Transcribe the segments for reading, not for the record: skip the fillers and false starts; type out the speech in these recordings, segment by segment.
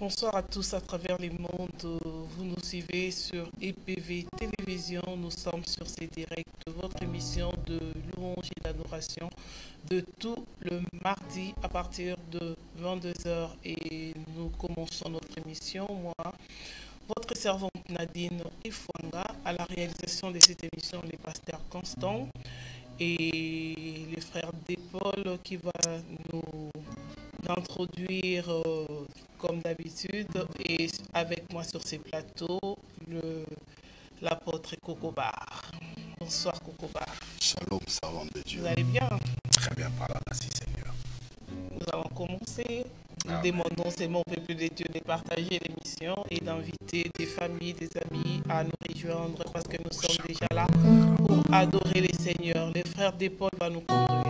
Bonsoir à tous à travers les mondes. Vous nous suivez sur EPV Télévision. Nous sommes sur ces directs de votre émission de louange et d'adoration de tout le mardi à partir de 22h. Et nous commençons notre émission. Moi, votre servante Nadine Ifwanga, à la réalisation de cette émission, les pasteurs Constant et les frères d'Épaule qui va nous introduire comme d'habitude, et avec moi sur ces plateaux l'apôtre Kokobar. Bonsoir Kokobar. Shalom, savant de Dieu. Vous allez bien? Très bien, par là, merci Seigneur. Nous allons commencer. Nous demandons seulement au peuple de Dieu de partager l'émission et d'inviter des familles, des amis à nous rejoindre parce que nous sommes déjà là pour adorer les Seigneurs. Les frères d'Épaule vont nous conduire.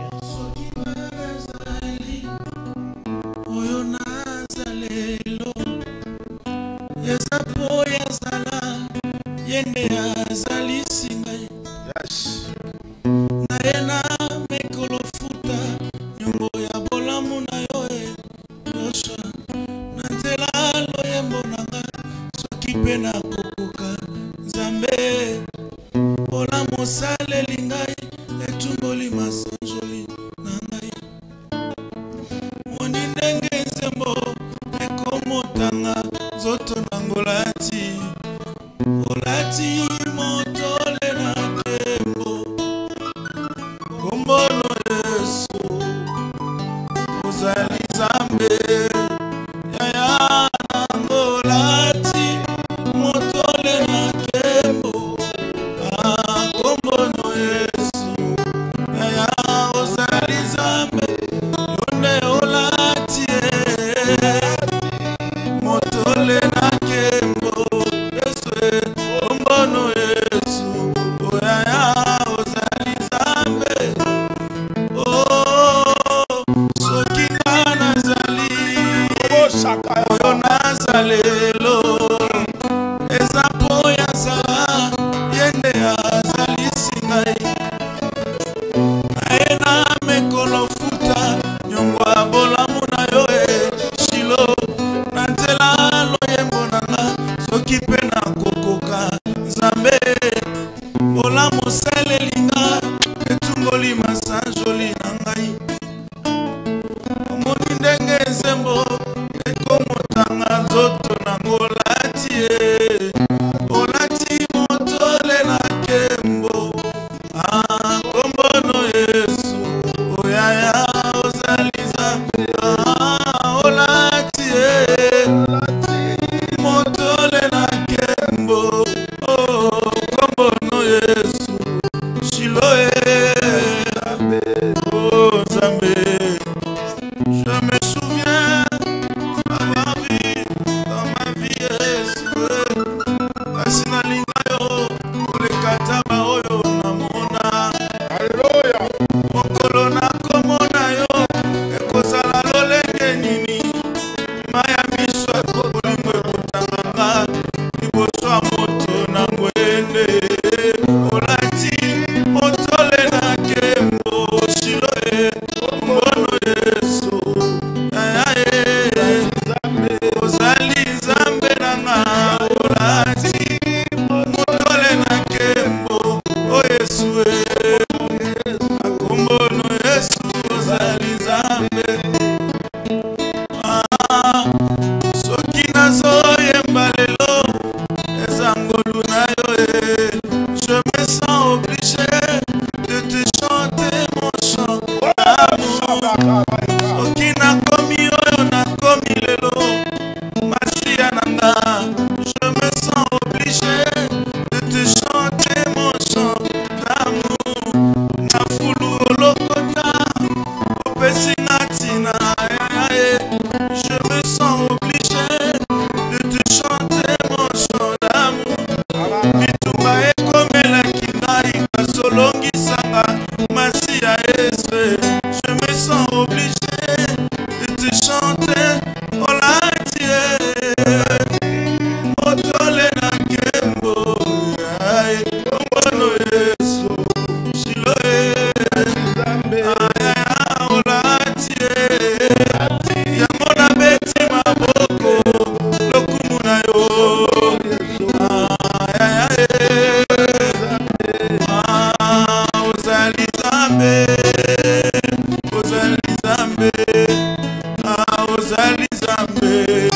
ozali Nzambe,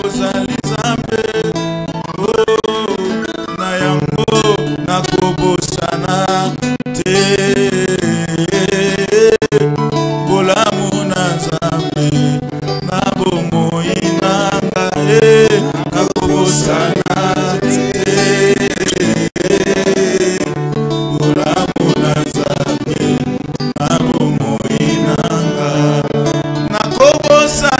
ozali Nzambe, oh, na yango nakobosana te. Bolamu na Nzambe, na bomoi nanga, nakobosana te. Bolamu na Nzambe, na bomoi nanga, nakobosana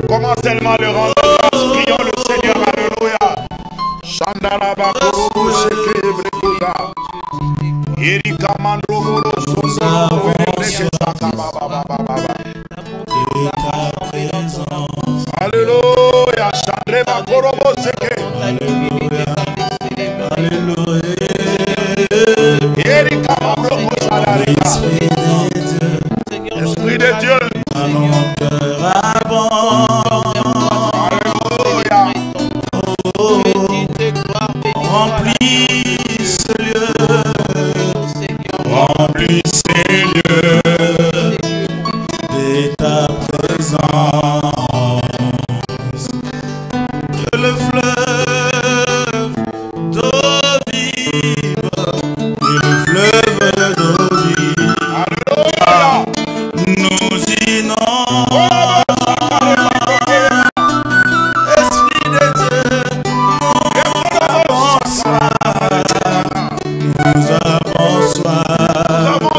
Commence tellement le rendre grâce. Prions le Seigneur. Alléluia. Alléluia. Esprit de Dieu. Remplis ce lieu, remplis ces lieux de ta présence. Que le fleuve d'eau vive, que le fleuve d'eau vive, nous inonde. Esprit de Dieu, nous avons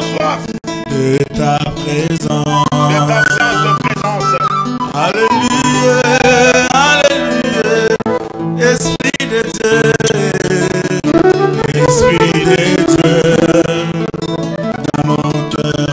soif de ta présence. Alléluia, alléluia. Esprit de Dieu, Esprit de Dieu, dans mon cœur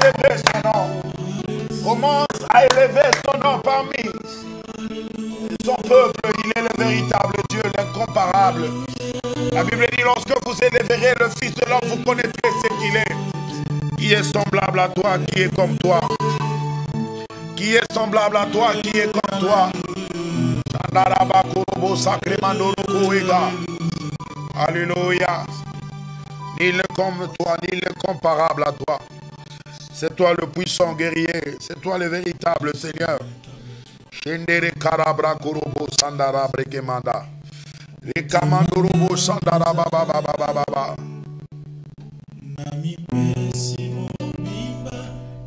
élever son nom. Commence à élever son nom parmi son peuple. Il est le véritable Dieu, l'incomparable. La Bible dit, lorsque vous élèverez le Fils de l'homme, vous connaîtrez ce qu'il est. Qui est semblable à toi, qui est comme toi? Qui est semblable à toi, qui est comme toi? Alléluia. Ni le comme toi, ni le comparable à toi. C'est toi le puissant guerrier. C'est toi le véritable Seigneur. Shendere karabra kurubo sandara brekemanda. Rekamandurubo sandara baba baba baba.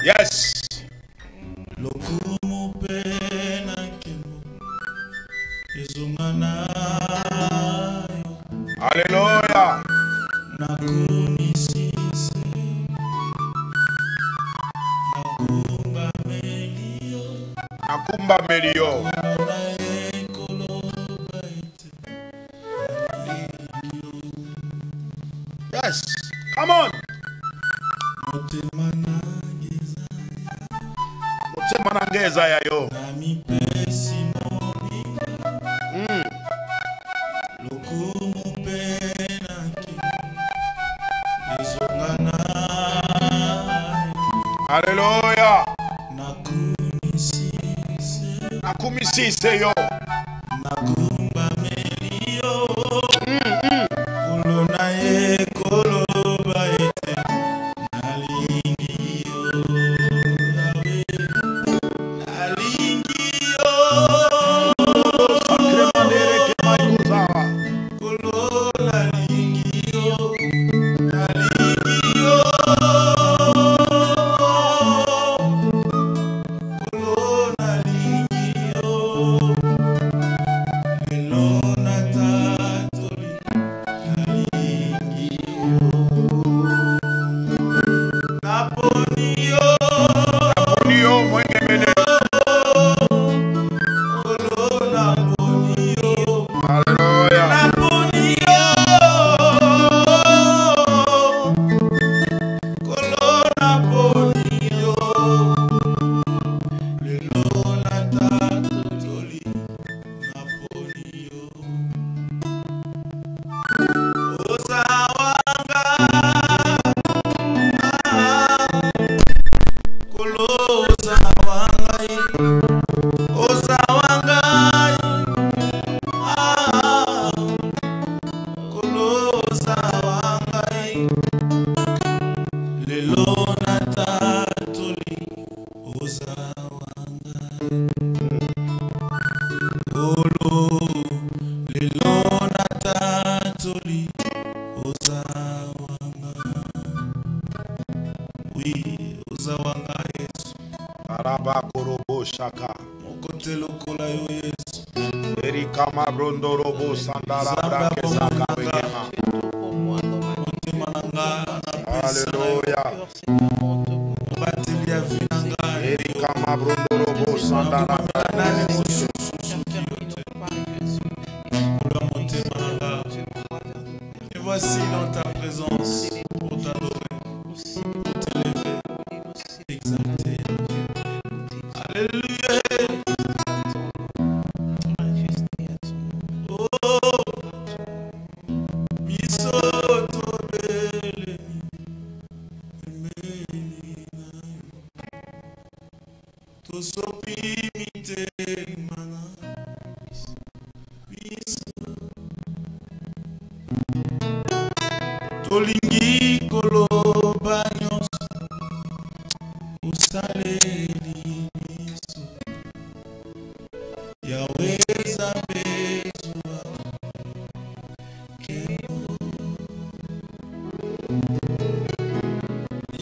Yes. Alléluia. Nakumba melio. Yes. Come on. Mutsemanangeza yayo. Alléluia. Nakumisise yo. Nakumba melio. Kulona ye koloba ete. Nalingi yo. Nalingi yo. Sacre manere ke maikuzawa. Kulona lingi yo. Nalingi yo. Alléluia. Et voici dans ta présence pour t'adorer, pour t'élever, exalter. Alléluia. Tolingi koloba nyonso usaleli miso Yahweh Nzambe zuwa kemo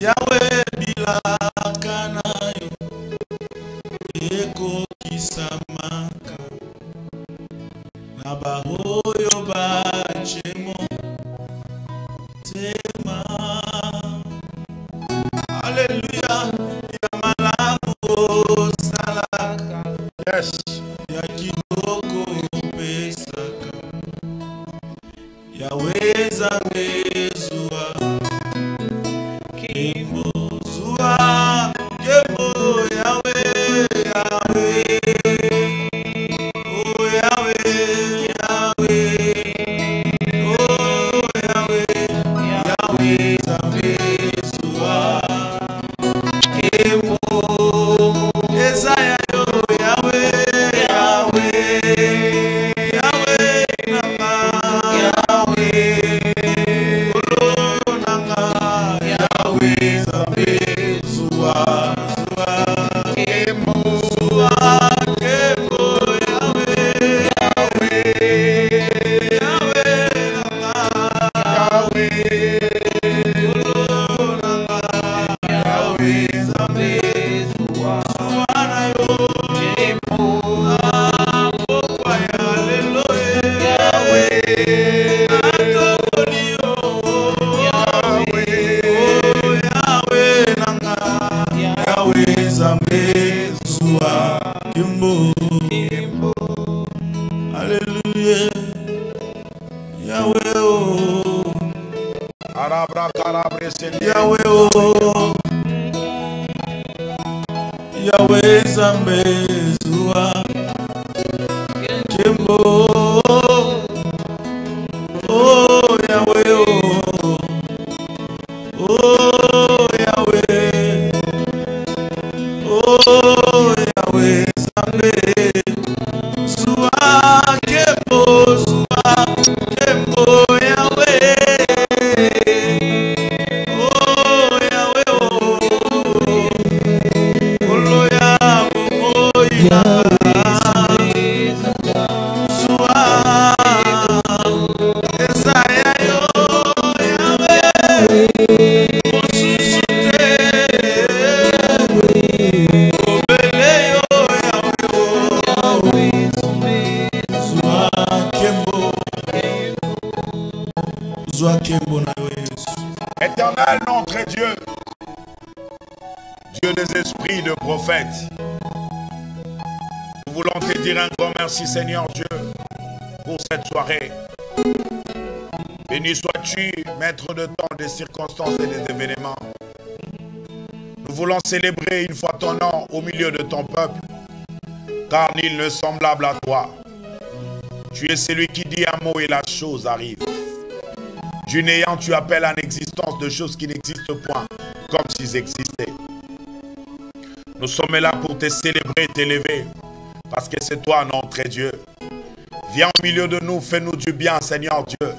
Yahweh bilaka na yo ekokisamaka na baoyo bachemo Alléluia, ya malamu salaka. Yes. Ya kitoko pesaka. Yahweh Nzambe zuwa. Kimbo zuwa. Yahweh, Zua, Kimbo. Alléluia. Yahweh, oh. Yahweh, oh. Yahweh, Zambe, Zua, Kimbo. Oh, Yahweh, oh. Oh, Yahweh. Oh, Yahweh, Zambe, Zua, Kimbo, Zua, Kimbo, Yahweh. Oh, Yahweh, oh. Oh, Yahweh, Zua, Esaya, Yahweh, Osusute, Obele, Yahweh, Zua, Kimbo, Zua, Kimbo, na Yesu. Éternel notre Dieu, Dieu des esprits de prophètes, nous voulons te dire un grand merci Seigneur Dieu pour cette soirée. Béni sois-tu, maître de temps, des circonstances et des événements. Nous voulons célébrer une fois ton nom au milieu de ton peuple, car nul ne semblable à toi. Tu es celui qui dit un mot et la chose arrive. Du néant, tu appelles en existence de choses qui n'existent point, comme s'ils existaient. Nous sommes là pour te célébrer, t'élever, parce que c'est toi notre Dieu. Viens au milieu de nous, fais-nous du bien, Seigneur Dieu,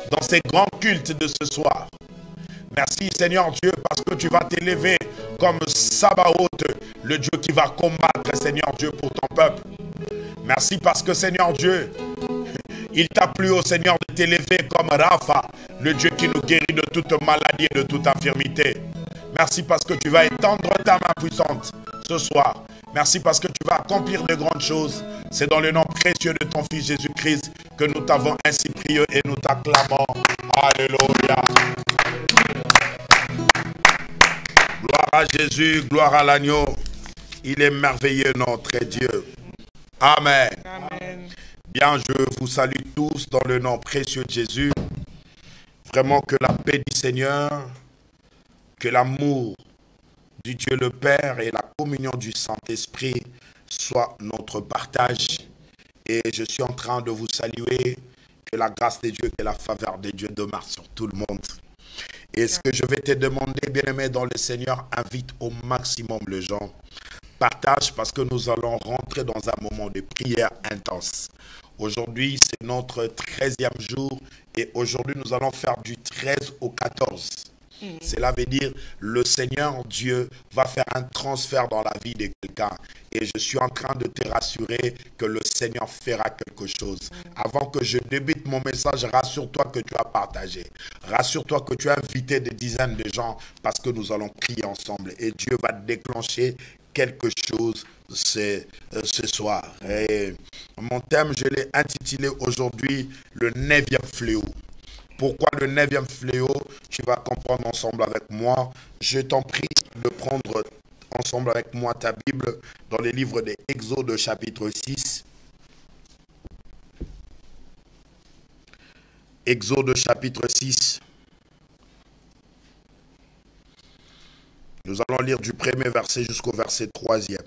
dans ces grands cultes de ce soir. Merci, Seigneur Dieu, parce que tu vas t'élever comme Sabaoth, le Dieu qui va combattre, Seigneur Dieu, pour ton peuple. Merci parce que, Seigneur Dieu, il t'a plu au Seigneur de t'élever comme Rapha, le Dieu qui nous guérit de toute maladie et de toute infirmité. Merci parce que tu vas étendre ta main puissante ce soir. Merci parce que tu vas accomplir de grandes choses. C'est dans le nom précieux de ton Fils Jésus-Christ que nous t'avons ainsi prié et nous t'acclamons. Alléluia. Gloire à Jésus, gloire à l'agneau. Il est merveilleux notre Dieu. Amen. Amen. Bien, je vous salue tous dans le nom précieux de Jésus. Vraiment que la paix du Seigneur, que l'amour du Dieu le Père et la communion du Saint-Esprit soient notre partage. Et je suis en train de vous saluer. Que la grâce de Dieu, que la faveur de Dieu demeure sur tout le monde. Et ce que je vais te demander, bien-aimé dans le Seigneur, invite au maximum les gens. Partage parce que nous allons rentrer dans un moment de prière intense. Aujourd'hui, c'est notre 13e jour et aujourd'hui, nous allons faire du 13 au 14. Cela veut dire le Seigneur Dieu va faire un transfert dans la vie de quelqu'un. Et je suis en train de te rassurer que le Seigneur fera quelque chose. Avant que je débute mon message, rassure-toi que tu as partagé. Rassure-toi que tu as invité des dizaines de gens parce que nous allons prier ensemble. Et Dieu va déclencher quelque chose ce soir. Et mon thème, je l'ai intitulé aujourd'hui le 9e fléau. Pourquoi le 9e fléau? Tu vas comprendre ensemble avec moi. Je t'en prie de prendre ensemble avec moi ta Bible dans les livres des Exode chapitre 6. Exode chapitre 6. Nous allons lire du premier verset jusqu'au verset 3e.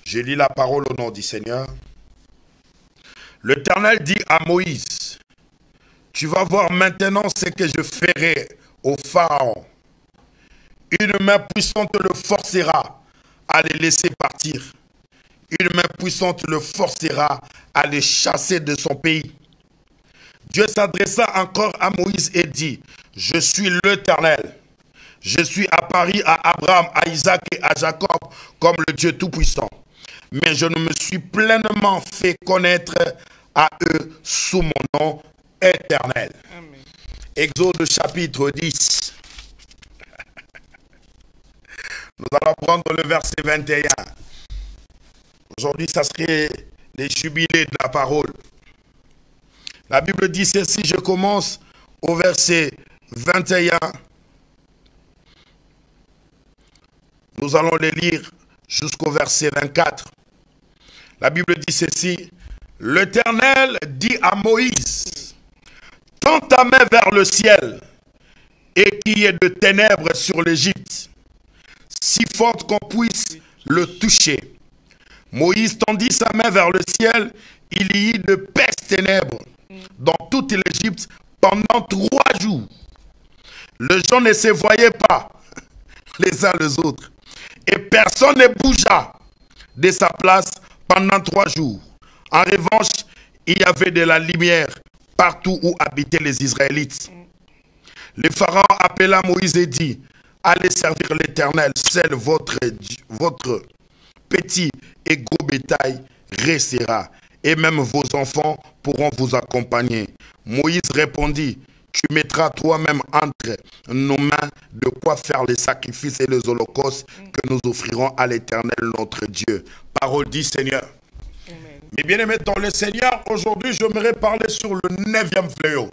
Je lis la parole au nom du Seigneur. L'Éternel dit à Moïse, tu vas voir maintenant ce que je ferai au Pharaon. Une main puissante le forcera à les laisser partir. Une main puissante le forcera à les chasser de son pays. Dieu s'adressa encore à Moïse et dit, je suis l'Éternel. Je suis apparu à Abraham, à Isaac et à Jacob comme le Dieu Tout-Puissant. Mais je ne me suis pleinement fait connaître à eux sous mon nom éternel. Amen. Exode chapitre 10. Nous allons prendre le verset 21. Aujourd'hui, ça serait les jubilés de la parole. La Bible dit ceci, je commence au verset 21 Nous allons les lire jusqu'au verset 24. La Bible dit ceci. L'Éternel dit à Moïse, tends ta main vers le ciel et qu'il y ait de ténèbres sur l'Égypte, si forte qu'on puisse le toucher. Moïse tendit sa main vers le ciel, il y eut de épaisses ténèbres dans toute l'Égypte pendant 3 jours. Les gens ne se voyaient pas les uns les autres, et personne ne bougea de sa place pendant 3 jours. En revanche, il y avait de la lumière partout où habitaient les Israélites. Le Pharaon appela Moïse et dit, allez servir l'Éternel, seul votre petit et gros bétail restera, et même vos enfants pourront vous accompagner. Moïse répondit, tu mettras toi-même entre nos mains de quoi faire les sacrifices et les holocaustes que nous offrirons à l'Éternel notre Dieu. Parole dit Seigneur. Amen. Mes bien-aimés dans le Seigneur, aujourd'hui j'aimerais parler sur le 9e fléau.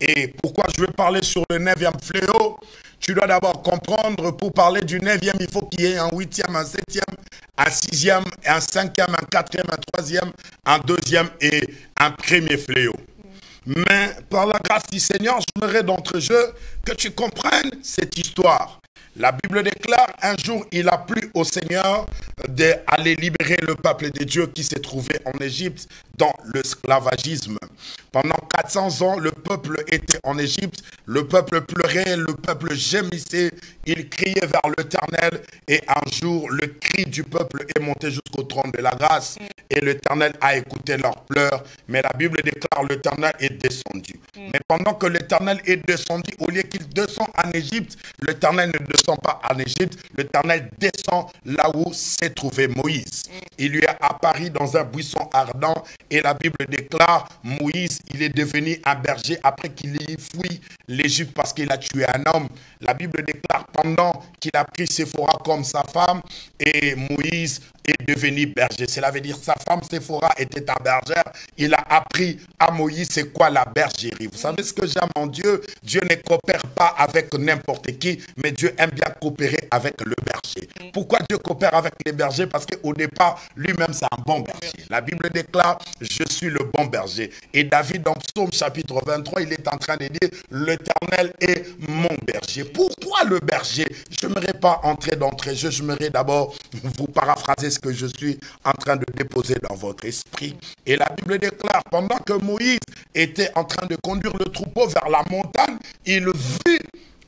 Et pourquoi je vais parler sur le 9e fléau? Tu dois d'abord comprendre, pour parler du 9e, il faut qu'il y ait un 8e, un 7e, un 6e, un 5e, un 4e, un 3e, un 2e et un premier fléau. Mais par la grâce du Seigneur, j'aimerais d'entre-jeu que tu comprennes cette histoire. La Bible déclare, un jour, il a plu au Seigneur d'aller libérer le peuple de Dieu qui s'est trouvé en Égypte dans l'esclavagisme. Pendant 400 ans, le peuple était en Égypte, le peuple pleurait, le peuple gémissait, il criait vers l'Éternel et un jour, le cri du peuple est monté jusqu'au trône de la grâce et l'Éternel a écouté leurs pleurs, mais la Bible déclare l'Éternel est descendu. Mais pendant que l'Éternel est descendu, au lieu qu'il descend en Égypte, l'Éternel ne descend pas en Égypte, l'Éternel descend là où s'est trouvé Moïse. Il lui a apparu dans un buisson ardent et la Bible déclare, Moïse, il est devenu un berger après qu'il ait fui l'Égypte parce qu'il a tué un homme. La Bible déclare pendant qu'il a pris Séphora comme sa femme et Moïse est devenu berger. Cela veut dire sa femme Séphora était un bergère. Il a appris à Moïse c'est quoi la bergerie. Vous savez ce que j'aime en Dieu? Dieu ne coopère pas avec n'importe qui, mais Dieu aime bien coopérer avec le berger. Pourquoi Dieu coopère avec les bergers? Parce qu'au départ, lui-même c'est un bon berger. La Bible déclare, je suis le bon berger. Et David dans Psaume chapitre 23, il est en train de dire, l'Éternel est mon berger. Pourquoi le berger? Je n'aimerais pas entrer d'entrée-jeu, j'aimerais d'abord vous paraphraser ce que je suis en train de déposer dans votre esprit. Et la Bible déclare, pendant que Moïse était en train de conduire le troupeau vers la montagne, il vit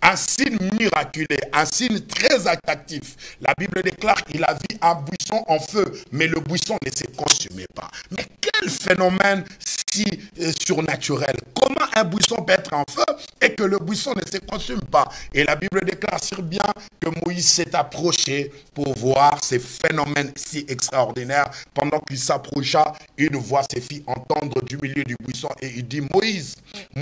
un signe miraculeux, un signe très attractif. La Bible déclare qu'il a vu un buisson en feu, mais le buisson ne se consumait pas. Mais quel phénomène si surnaturel! Comment un buisson peut être en feu et que le buisson ne se consume pas? Et la Bible déclare sur bien que Moïse s'est approché pour voir ces phénomènes si extraordinaires. Pendant qu'il s'approcha, une voix se fit entendre du milieu du buisson et il dit, Moïse,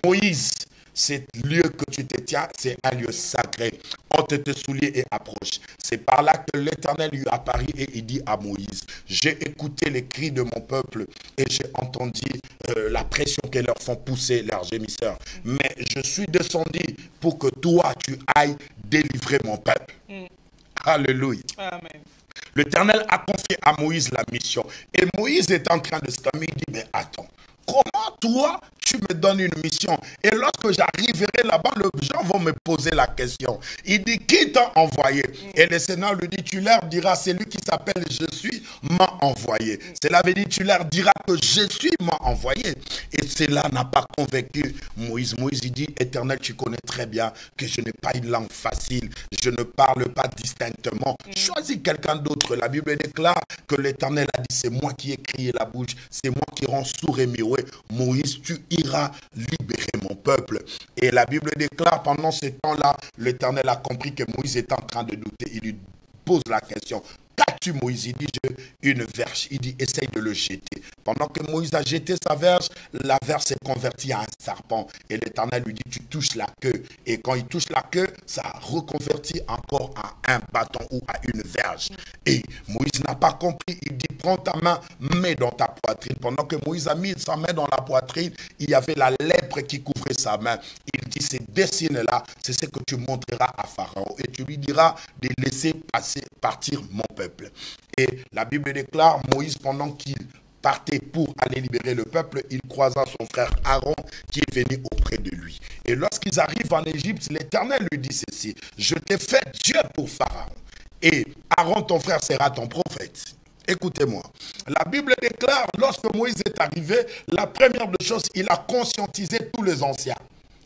Moïse, cet lieu que tu te tiens, c'est un lieu sacré. Ôte tes souliers et approche. C'est par là que l'Éternel lui apparut et il dit à Moïse, j'ai écouté les cris de mon peuple et j'ai entendu la pression que leur font pousser leurs gémisseurs. Mais je suis descendu pour que toi, tu ailles délivrer mon peuple. Alléluia. Amen. L'Éternel a confié à Moïse la mission. Et Moïse est en train de se calmer, il dit, mais attends, comment toi, tu me donnes une mission? Et lorsque j'arriverai là-bas, les gens vont me poser la question. Il dit, qui t'a envoyé? Et le Seigneur lui dit, tu leur diras, c'est lui qui s'appelle je suis m'a envoyé. Cela veut dire, tu leur diras que je suis m'a envoyé. Et cela n'a pas convaincu Moïse. Moïse, il dit, Éternel, tu connais très bien que je n'ai pas une langue facile. Je ne parle pas distinctement. Choisis quelqu'un d'autre. La Bible déclare que l'Éternel a dit, c'est moi qui ai crié la bouche. C'est moi qui rends sourd et muet. Moïse, tu iras libérer mon peuple. Et la Bible déclare, pendant ce temps-là, l'Éternel a compris que Moïse est en train de douter. Il lui pose la question, qu'as-tu Moïse? Il dit, j'ai une verge. Il dit, essaye de le jeter. Pendant que Moïse a jeté sa verge, la verge s'est convertie en un serpent. Et l'Éternel lui dit, tu touches la queue. Et quand il touche la queue, ça reconvertit encore à un bâton ou à une verge. Et Moïse n'a pas compris. Il dit, prends ta main, mets dans ta poitrine. Pendant que Moïse a mis sa main dans la poitrine, il y avait la lèpre qui couvrait sa main. Il dit, ces dessins-là, c'est ce que tu montreras à Pharaon. Et tu lui diras de laisser partir mon peuple. Et la Bible déclare, Moïse, pendant qu'il partait pour aller libérer le peuple, il croisa son frère Aaron qui est venu auprès de lui. Et lorsqu'ils arrivent en Égypte, l'Éternel lui dit ceci, je t'ai fait Dieu pour Pharaon. Et Aaron, ton frère, sera ton prophète. Écoutez-moi, la Bible déclare, lorsque Moïse est arrivé, la première des choses, il a conscientisé tous les anciens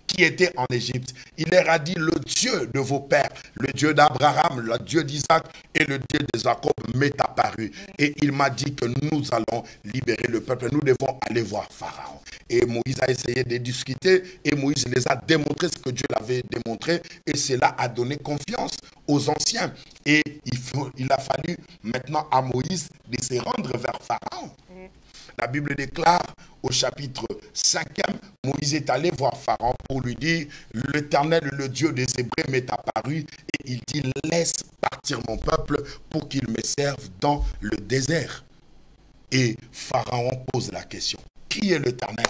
qui étaient en Égypte. Il leur a dit, le Dieu de vos pères, le Dieu d'Abraham, le Dieu d'Isaac et le Dieu de Jacob m'est apparu. Et il m'a dit que nous allons libérer le peuple. Nous devons aller voir Pharaon. Et Moïse a essayé de discuter et Moïse les a démontré ce que Dieu l'avait démontré. Et cela a donné confiance aux anciens. Et il a fallu maintenant à Moïse de se rendre vers Pharaon. La Bible déclare au chapitre 5e, Moïse est allé voir Pharaon pour lui dire, l'Éternel, le Dieu des Hébreux m'est apparu et il dit, laisse partir mon peuple pour qu'il me serve dans le désert. Et Pharaon pose la question, qui est l'Éternel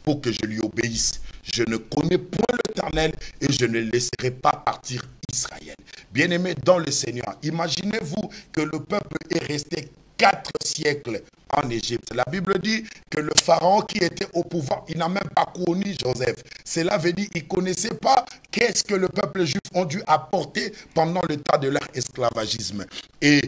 pour que je lui obéisse? Je ne connais point l'Éternel et je ne laisserai pas partir Israël. Bien-aimés dans le Seigneur, imaginez-vous que le peuple est resté 4 siècles en Égypte. La Bible dit que le pharaon qui était au pouvoir, il n'a même pas connu Joseph. Cela veut dire qu'il ne connaissait pas qu'est-ce que le peuple juif a dû apporter pendant le temps de leur esclavagisme. Et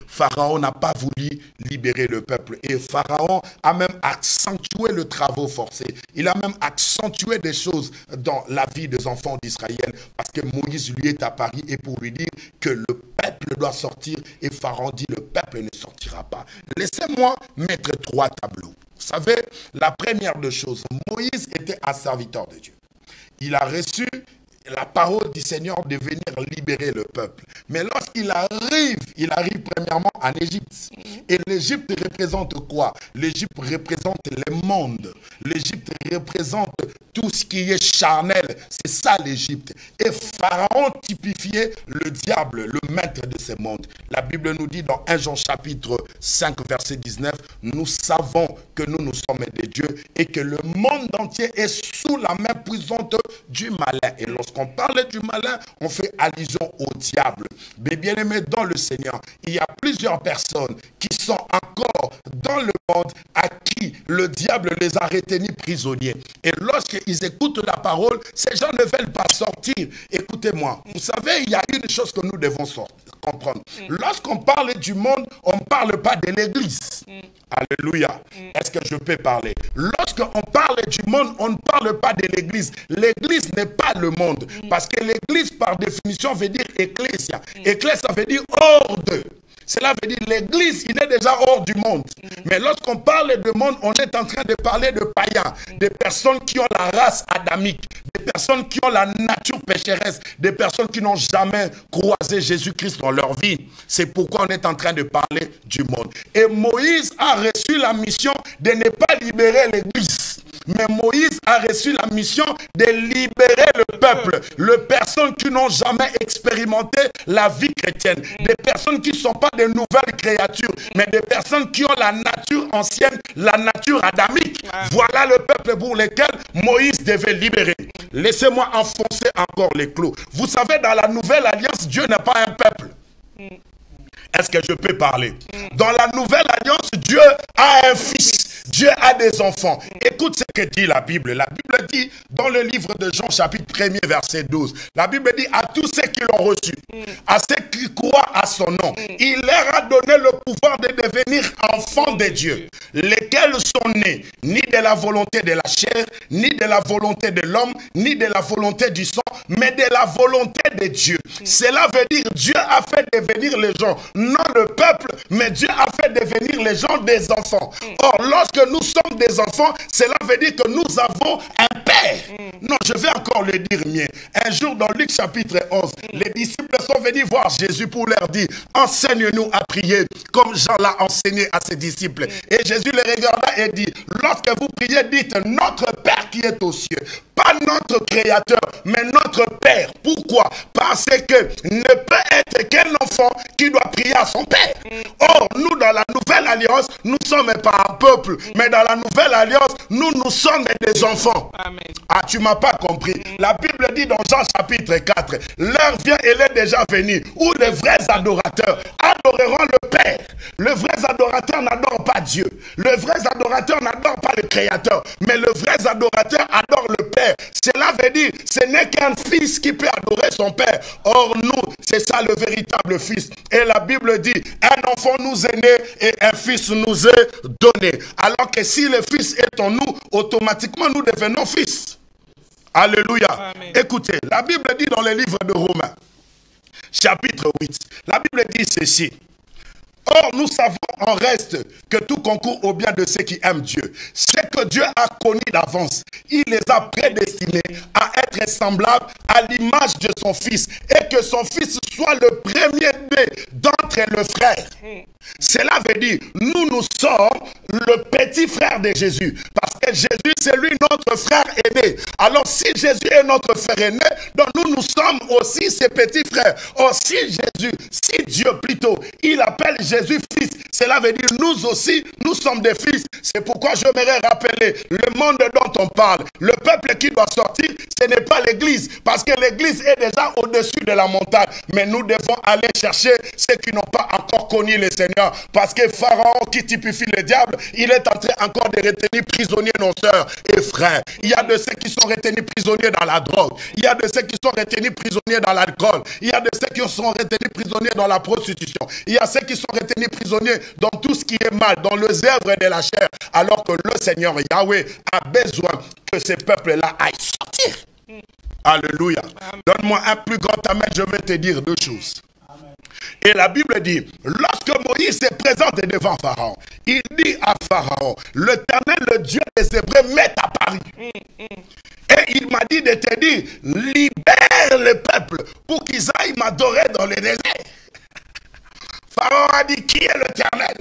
Pharaon n'a pas voulu libérer le peuple. Et Pharaon a même accentué le travail forcé. Il a même accentué des choses dans la vie des enfants d'Israël parce que Moïse lui est apparu et pour lui dire que le peuple doit sortir et Pharaon dit le peuple ne sortira pas. Laissez-moi mettre 3 tableaux. Vous savez, la première des choses, Moïse était un serviteur de Dieu. Il a reçu la parole du Seigneur de venir libérer le peuple. Mais lorsqu'il arrive premièrement en Égypte. Et l'Égypte représente quoi? L'Égypte représente le monde. L'Égypte représente tout ce qui est charnel. C'est ça l'Égypte. Et Pharaon typifiait le diable, le maître de ce monde. La Bible nous dit dans 1 Jean chapitre 5 verset 19, nous savons que nous sommes des dieux et que le monde entier est sous la main puissante du malin. Et lorsqu'on parle du malin, on fait allusion au diable. Mais bien aimé dans le Seigneur, il y a plusieurs personnes qui sont encore dans le monde à qui le diable les a retenus prisonniers. Et lorsqu'ils écoutent la parole, ces gens ne veulent pas sortir. Écoutez-moi, vous savez, il y a une chose que nous devons comprendre. Lorsqu'on parle du monde, on ne parle pas de l'église. Alléluia. Est-ce que je peux parler? Lorsqu'on parle du monde, on ne parle pas de l'église. L'église n'est pas le monde. Parce que l'église, par définition, veut dire ecclésia. Ecclésia, ça veut dire hors de. Cela veut dire l'église, il est déjà hors du monde. Mais lorsqu'on parle de monde, on est en train de parler de païens, des personnes qui ont la race adamique, des personnes qui ont la nature pécheresse, des personnes qui n'ont jamais croisé Jésus-Christ dans leur vie. C'est pourquoi on est en train de parler du monde. Et Moïse a reçu la mission de ne pas libérer l'église. Mais Moïse a reçu la mission de libérer le peuple. Les personnes qui n'ont jamais expérimenté la vie chrétienne. Des personnes qui ne sont pas de nouvelles créatures, mais des personnes qui ont la nature ancienne, la nature adamique. Voilà le peuple pour lequel Moïse devait libérer. Laissez-moi enfoncer encore les clous. Vous savez, dans la nouvelle alliance, Dieu n'est pas un peuple. Est-ce que je peux parler? Dans la nouvelle alliance, Dieu a un fils. Dieu a des enfants. Écoute ce que dit la Bible. La Bible dit dans le livre de Jean chapitre 1er verset 12. La Bible dit à tous ceux qui l'ont reçu, à ceux qui croient à son nom, il leur a donné le pouvoir de devenir enfants de Dieu, lesquels sont nés ni de la volonté de la chair, ni de la volonté de l'homme, ni de la volonté du sang, mais de la volonté de Dieu. Cela veut dire Dieu a fait devenir les gens, non le peuple, mais Dieu a fait devenir les gens des enfants. Or, lorsque nous sommes des enfants, cela veut dire que nous avons un père. Non, je vais encore le dire mieux. Un jour dans Luc chapitre 11, les disciples sont venus voir Jésus pour leur dire, enseigne-nous à prier comme Jean l'a enseigné à ses disciples. Et Jésus les regarda et dit, lorsque vous priez, dites notre Père qui est aux cieux. Pas notre Créateur, mais notre Père. Pourquoi? Parce que ne peut être qu'un enfant qui doit prier à son père. Or, nous, dans la nouvelle alliance, nous sommes pas un peuple, mais dans la nouvelle alliance, nous sommes des enfants. Amen. Ah, tu m'as pas compris. La Bible dit dans Jean chapitre 4, l'heure vient et elle est déjà venue, où les vrais adorateurs adoreront le Père. Le vrai adorateur n'adore pas Dieu. Le vrai adorateur n'adore pas le Créateur, mais le vrai adorateur adore le Père. Cela veut dire, ce n'est qu'un fils qui peut adorer son Père. Or, nous, c'est ça le véritable fils. Et la Bible dit, un enfant nous est né et un fils nous est donné. Alors que si le fils est en nous, automatiquement nous devenons fils. Alléluia. Amen. Écoutez, la Bible dit dans le livre de Romains, chapitre 8, la Bible dit ceci. Or, nous savons en reste que tout concourt au bien de ceux qui aiment Dieu. Ce que Dieu a connu d'avance, il les a prédestinés à être semblables à l'image de son Fils, et que son Fils soit le premier-né d'entre les frères. Cela veut dire, nous sommes le petit frère de Jésus. Parce que Jésus, c'est lui notre frère aîné. Alors, si Jésus est notre frère aîné, donc nous sommes aussi ses petits frères. Or, si Jésus, si Dieu plutôt, il appelle Jésus fils, cela veut dire nous aussi, nous sommes des fils. C'est pourquoi j'aimerais rappeler le monde dont on parle. Le peuple qui doit sortir, ce n'est pas l'église. Parce que l'église est déjà au-dessus de la montagne. Mais nous devons aller chercher ceux qui n'ont pas encore connu le Seigneur. Parce que Pharaon qui typifie le diable, il est en train encore de retenir prisonniers nos sœurs et frères. Il y a de ceux qui sont retenus prisonniers dans la drogue. Il y a de ceux qui sont retenus prisonniers dans l'alcool. Il y a de ceux qui sont retenus prisonniers dans la prostitution. Il y a ceux qui sont retenus prisonniers dans tout ce qui est mal, dans les œuvres de la chair. Alors que le Seigneur Yahweh a besoin que ces peuples-là aillent sortir. Alléluia. Donne-moi un plus grand amen, je vais te dire deux choses. Et la Bible dit, lorsque Moïse se présente devant Pharaon, il dit à Pharaon, l'Éternel, le Dieu des Hébreux, m'est apparu. Et il m'a dit de te dire, libère le peuple pour qu'ils aillent m'adorer dans le désert. Pharaon a dit, qui est l'Éternel?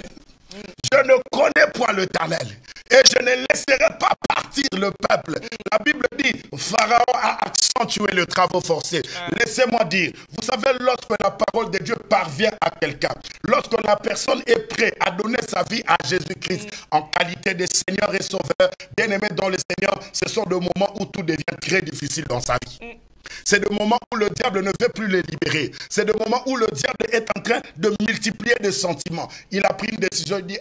Je ne connais point l'Éternel. Et je ne laisserai pas partir le peuple. La Bible dit, Pharaon a accentué le travail forcé. Laissez-moi dire, vous savez, lorsque la parole de Dieu parvient à quelqu'un, lorsque la personne est prête à donner sa vie à Jésus-Christ en qualité de Seigneur et Sauveur, bien-aimé dans le Seigneur, ce sont des moments où tout devient très difficile dans sa vie. C'est le moment où le diable ne veut plus les libérer. C'est le moment où le diable est en train de multiplier des sentiments. Il a pris une décision, il dit,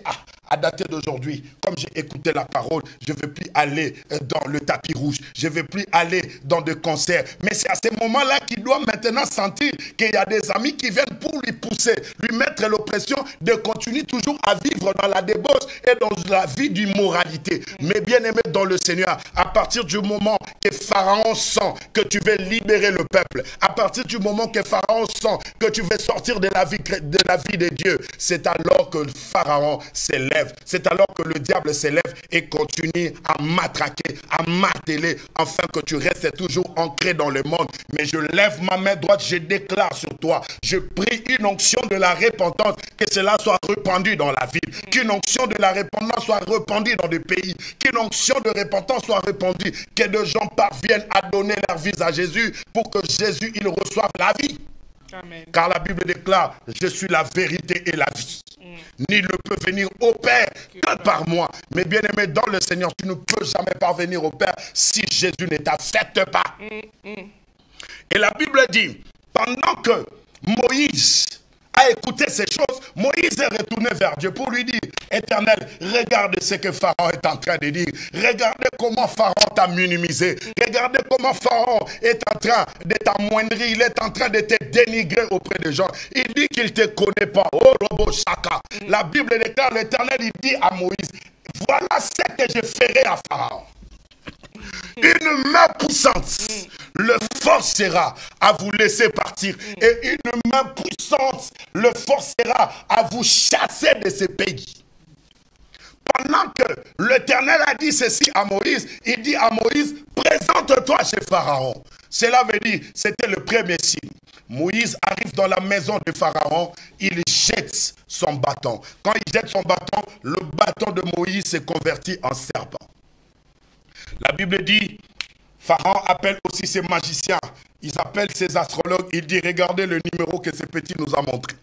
à dater d'aujourd'hui, comme j'ai écouté la parole, je ne vais plus aller dans le tapis rouge. Je ne vais plus aller dans des concerts. Mais c'est à ce moment-là qu'il doit maintenant sentir qu'il y a des amis qui viennent pour lui pousser, lui mettre l'oppression de continuer toujours à vivre dans la débauche et dans la vie d'immoralité. Mais bien aimé dans le Seigneur, à partir du moment que Pharaon sent que tu veux libérer le peuple, à partir du moment que Pharaon sent que tu veux sortir de la vie de Dieu, c'est alors que Pharaon s'élève. C'est alors que le diable s'élève et continue à matraquer, à marteler, afin que tu restes toujours ancré dans le monde. Mais je lève ma main droite, je déclare sur toi, je prie une onction de la repentance, que cela soit répandu dans la ville, qu'une onction de la repentance soit répandue dans des pays, qu'une onction de repentance soit répandue, que des gens parviennent à donner leur vie à Jésus pour que Jésus, il reçoive la vie. Amen. Car la Bible déclare, je suis la vérité et la vie. Nul ne peut venir au Père que par moi. Mais bien aimé dans le Seigneur, tu ne peux jamais parvenir au Père si Jésus ne t'accepte pas. Et la Bible dit, pendant que Moïse a écouté ces choses, Moïse est retourné vers Dieu pour lui dire, Éternel, regarde ce que Pharaon est en train de dire. Regardez comment Pharaon t'a minimisé. Regardez comment Pharaon est en train de t'amoindrir. Il est en train de te dénigrer auprès des gens. Il dit qu'il ne te connaît pas. Oh, Robo Shaka. La Bible déclare, l'Éternel, il dit à Moïse, voilà ce que je ferai à Pharaon. Une main puissante le forcera à vous laisser partir. Et une main puissante le forcera à vous chasser de ces pays. Pendant que l'Éternel a dit ceci à Moïse, il dit à Moïse, présente-toi chez Pharaon. Cela veut dire, c'était le premier signe. Moïse arrive dans la maison de Pharaon, il jette son bâton. Quand il jette son bâton, le bâton de Moïse s'est converti en serpent. La Bible dit, Pharaon appelle aussi ses magiciens. Ils appellent ses astrologues. Il dit, regardez le numéro que ce petit nous a montré.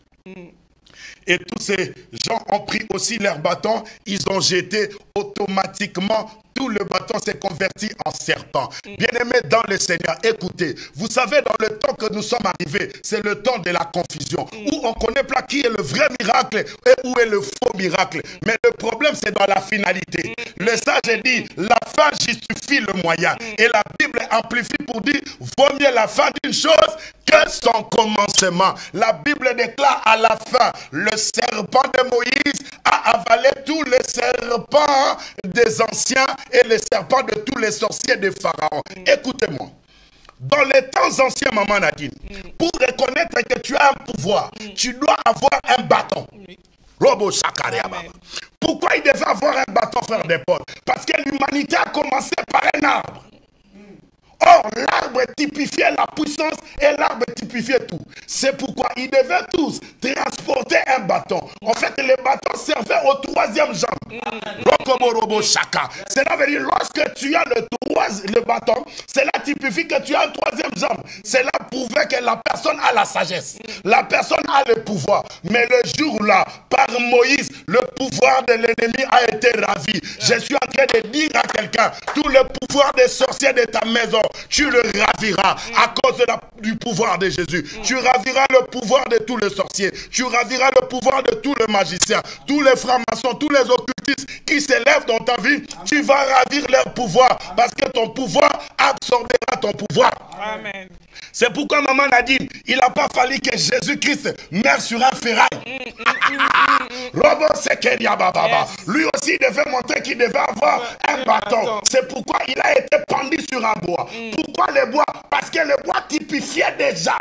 Et tous ces gens ont pris aussi leurs bâtons. Ils ont jeté automatiquement. Tout le bâton s'est converti en serpent. Bien-aimés dans le Seigneur, écoutez, vous savez, dans le temps que nous sommes arrivés, c'est le temps de la confusion, où on ne connaît pas qui est le vrai miracle et où est le faux miracle. Mais le problème, c'est dans la finalité. Le sage dit, la fin justifie le moyen. Et la Bible amplifie pour dire, vaut mieux la fin d'une chose que son commencement. La Bible déclare à la fin, le serpent de Moïse a avalé tous les serpents des anciens et les serpents de tous les sorciers de Pharaon. Écoutez-moi. Dans les temps anciens, maman Nadine, pour reconnaître que tu as un pouvoir, tu dois avoir un bâton. Robo Shakaria Baba. Pourquoi il devait avoir un bâton, frère des potes? Parce que l'humanité a commencé par un arbre. Or, l'arbre typifiait la puissance et l'arbre typifiait tout. C'est pourquoi ils devaient tous transporter un bâton. En fait, les bâtons servaient au troisième jambe. Rokomorobo Shaka. Cela veut dire, lorsque tu as le bâton, cela typifie que tu as une troisième jambe. Cela prouvait que la personne a la sagesse. La personne a le pouvoir. Mais le jour-là, par Moïse, le pouvoir de l'ennemi a été ravi. Je suis en train de dire à quelqu'un, tout le pouvoir des sorciers de ta maison, tu le raviras à cause du pouvoir de Jésus. Tu raviras le pouvoir de tous les sorciers. Tu raviras le pouvoir de tous les magiciens, tous les francs-maçons, tous les occultistes qui s'élèvent dans ta vie. Tu vas ravir leur pouvoir parce que ton pouvoir absorbera ton pouvoir. Amen. C'est pourquoi maman Nadine, il n'a pas fallu que Jésus-Christ meure sur un ferraille. Robert Sekeria Baba. Lui aussi devait montrer qu'il devait avoir un bâton. C'est pourquoi il a été pendu sur un bois. Pourquoi le bois? Parce que le bois typifiait déjà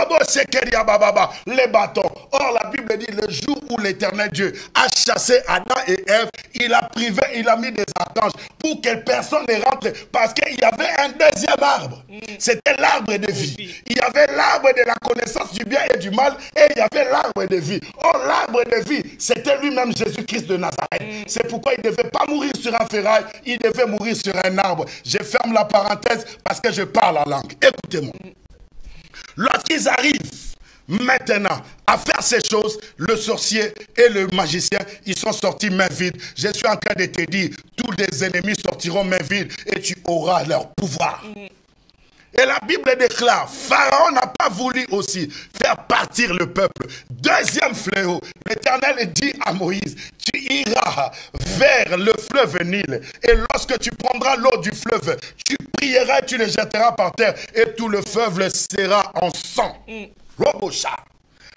Robert Sekeria Baba, les bâtons. Or la Bible dit, le jour où l'Éternel Dieu a chassé Adam et Ève, il a privé, il a mis des archanges pour que personne ne rentre, parce qu'il y avait un deuxième arbre. C'était l'arbre de vie. Il y avait l'arbre de la connaissance du bien et du mal, et il y avait l'arbre de vie. Or, l'arbre de vie, c'était lui-même Jésus-Christ de Nazareth. C'est pourquoi il ne devait pas mourir sur un ferraille, il devait mourir sur un arbre. Je ferme la parenthèse parce que je parle la langue. Écoutez-moi. Lorsqu'ils arrivent maintenant à faire ces choses, le sorcier et le magicien, ils sont sortis main vide. Je suis en train de te dire, tous les ennemis sortiront main vide et tu auras leur pouvoir. Et la Bible déclare, Pharaon n'a pas voulu aussi faire partir le peuple. Deuxième fléau, l'Éternel dit à Moïse, tu iras vers le fleuve Nil. Et lorsque tu prendras l'eau du fleuve, tu prieras, tu le jetteras par terre et tout le fleuve sera en sang. Robocha.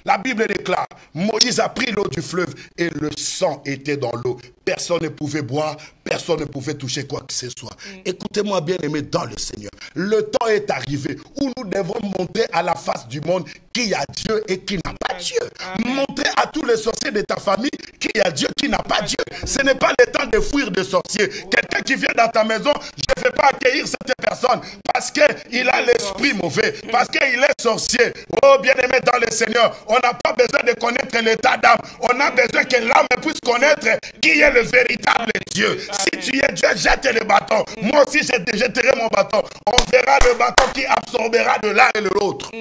La Bible déclare, Moïse a pris l'eau du fleuve et le sang était dans l'eau. Personne ne pouvait boire, personne ne pouvait toucher quoi que ce soit. Écoutez-moi bien aimé dans le Seigneur. Le temps est arrivé où nous devons montrer à la face du monde qu'il y a Dieu et qui n'a pas Dieu. Montrer à tous les sorciers de ta famille qu'il y a Dieu qui n'a pas Dieu. Ce n'est pas le temps de fuir des sorciers. Quelqu'un qui vient dans ta maison, je ne vais pas accueillir cette personne parce qu'il a l'esprit mauvais, parce qu'il est sorcier. Oh bien-aimé dans le Seigneur, on n'a pas besoin de connaître l'état d'âme. On a besoin que l'âme puisse connaître qui est le véritable Dieu. Si tu es Dieu, jette le bâton. Moi aussi, je jetterai mon bâton. On verra le bâton qui absorbera de l'un et de l'autre.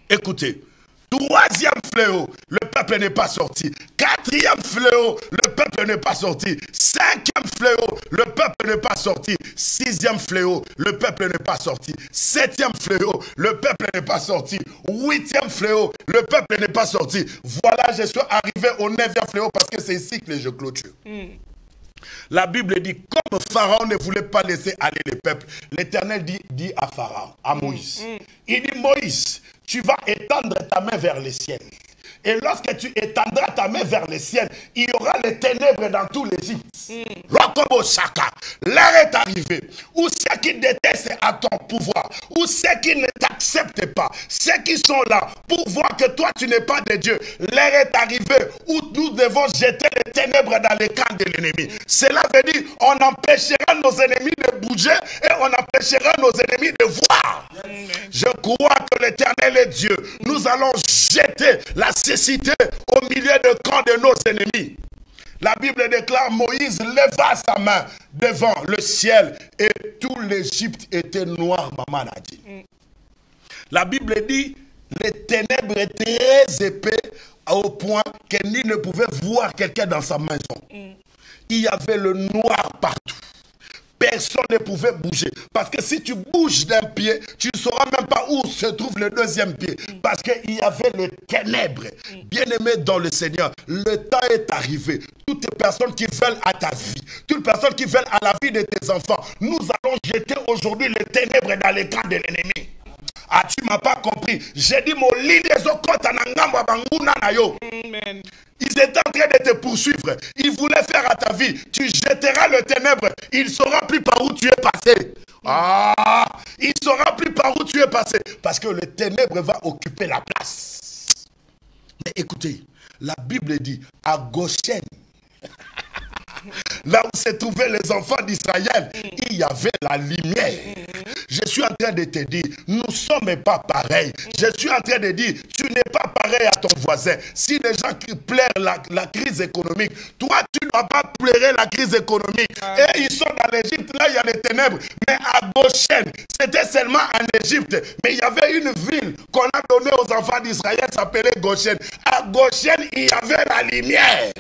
Écoutez. Troisième fléau, le peuple n'est pas sorti. Quatrième fléau, le peuple n'est pas sorti. Cinquième fléau, le peuple n'est pas sorti. Sixième fléau, le peuple n'est pas sorti. Septième fléau, le peuple n'est pas sorti. Huitième fléau, le peuple n'est pas sorti. Voilà, je suis arrivé au neuvième fléau parce que c'est ici que je clôture. La Bible dit, comme Pharaon ne voulait pas laisser aller le peuple, l'Éternel dit à Pharaon, à Moïse, il dit, Moïse, tu vas étendre ta main vers le ciel. Et lorsque tu étendras ta main vers le ciel, il y aura les ténèbres dans tout l'Égypte. Rokobo Shaka. L'heure est arrivée où ceux qui détestent à ton pouvoir, où ceux qui ne t'acceptent pas, ceux qui sont là pour voir que toi tu n'es pas de Dieu, l'heure est arrivée où nous devons jeter les ténèbres dans les camps de l'ennemi. Cela veut dire on empêchera nos ennemis de bouger et on empêchera nos ennemis de voir. Je crois que l'Éternel est Dieu. Nous allons jeter la cécité au milieu de camp de nos ennemis. La Bible déclare, Moïse leva sa main devant le ciel et tout l'Égypte était noir, maman a dit. La Bible dit, les ténèbres étaient très épais au point que nul ne pouvait voir quelqu'un dans sa maison. Il y avait le noir partout. Personne ne pouvait bouger. Parce que si tu bouges d'un pied, tu ne sauras même pas où se trouve le deuxième pied. Parce qu'il y avait les ténèbres. Bien-aimé dans le Seigneur, le temps est arrivé. Toutes les personnes qui veulent à ta vie, toutes les personnes qui veulent à la vie de tes enfants, nous allons jeter aujourd'hui les ténèbres dans les camps de l'ennemi. Ah, tu ne m'as pas compris. J'ai dit, mon lit les okota nangamba banguna na yo. Amen. Ils étaient en train de te poursuivre. Ils voulaient faire à ta vie. Tu jetteras le ténèbre. Il ne saura plus par où tu es passé. Ah, il ne saura plus par où tu es passé. Parce que le ténèbre va occuper la place. Mais écoutez, la Bible dit, à Goshen, là où se trouvaient les enfants d'Israël, il y avait la lumière. Je suis en train de te dire, nous ne sommes pas pareils. Je suis en train de dire, tu n'es pas pareil à ton voisin. Si les gens qui pleurent la crise économique, toi tu ne dois pas pleurer la crise économique. Et ils sont dans l'Égypte, là il y a les ténèbres. Mais à Goshen, c'était seulement en Égypte. Mais il y avait une ville qu'on a donnée aux enfants d'Israël, s'appelait Goshen. À Goshen, il y avait la lumière.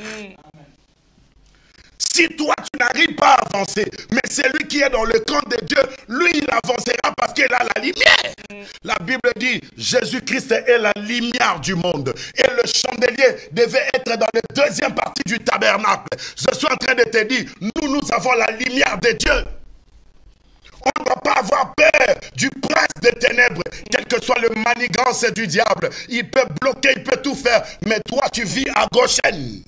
Si toi, tu n'arrives pas à avancer, mais celui qui est dans le camp de Dieu, lui, il avancera parce qu'il a la lumière. La Bible dit, Jésus-Christ est la lumière du monde. Et le chandelier devait être dans la deuxième partie du tabernacle. Je suis en train de te dire, nous avons la lumière de Dieu. On ne doit pas avoir peur du prince des ténèbres, quel que soit le manigance du diable. Il peut bloquer, il peut tout faire, mais toi, tu vis à Goshen.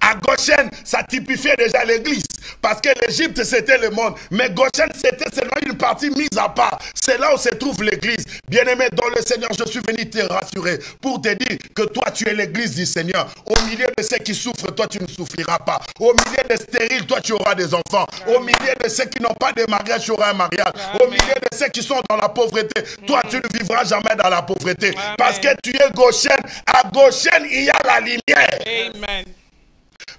À Goshen, ça typifiait déjà l'église. Parce que l'Égypte, c'était le monde. Mais Goshen, c'était seulement une partie mise à part. C'est là où se trouve l'église. Bien-aimé dans le Seigneur, je suis venu te rassurer pour te dire que toi, tu es l'église du Seigneur. Au milieu de ceux qui souffrent, toi, tu ne souffriras pas. Au milieu des stériles, toi, tu auras des enfants. Au milieu de ceux qui n'ont pas de mariage, tu auras un mariage. Au milieu de ceux qui sont dans la pauvreté, toi, tu ne vivras jamais dans la pauvreté. Parce que tu es Goshen. À Goshen, il y a la lumière. Amen.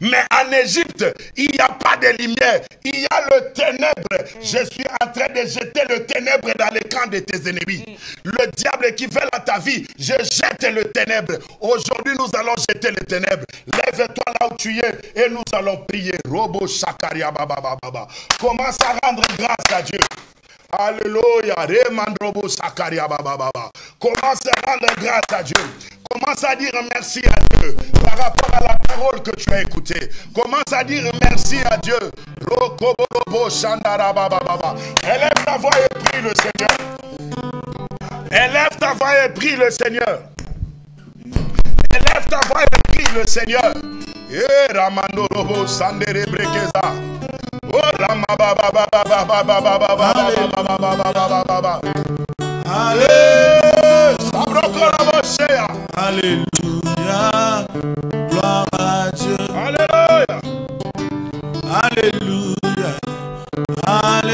Mais en Égypte, il n'y a pas de lumière. Il y a le ténèbre. Je suis en train de jeter le ténèbre dans les camps de tes ennemis. Le diable qui veut à ta vie, je jette le ténèbre. Aujourd'hui, nous allons jeter le ténèbre. Lève-toi là où tu es et nous allons prier. Robo Shakaria Baba Baba. Commence à rendre grâce à Dieu. Alléluia. Remandrobo Shakaria Baba Baba. Commence à rendre grâce à Dieu. Commence à dire merci à Dieu par rapport à la parole que tu as écoutée. Commence à dire merci à Dieu. Élève ta voix et prie le Seigneur. Élève ta voix et prie le Seigneur. Élève ta voix et prie le Seigneur. Alléluia, gloire à Dieu. Alléluia. Alléluia, alléluia,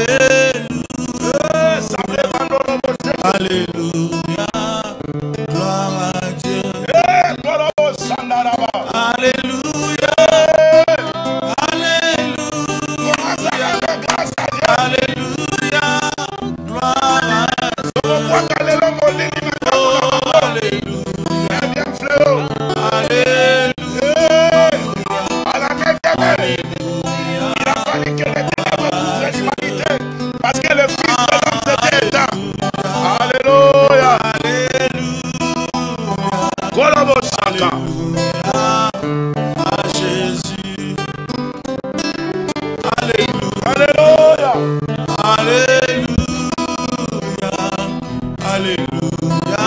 alléluia, gloire à Dieu. Alléluia, alléluia, alléluia, gloire à Dieu. Parce que le Fils de l'homme s'était éteint. Alléluia. Alléluia à Jésus. Alléluia. Alléluia. Alléluia. Alléluia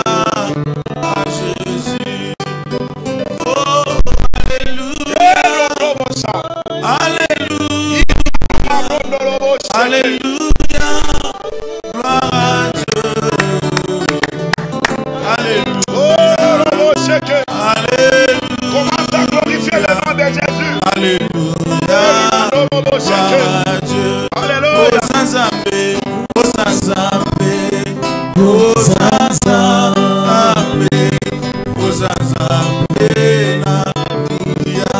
à Jésus. Oh, alléluia. Alléluia. Alléluia. Gloire à Dieu. Alléluia. Alléluia. Commence à glorifier le nom de Jésus. Alléluia. Gloire à Dieu. Alléluia. Osanzambe. Osanzambe. Osanzambe. Osanzambe. Alléluia.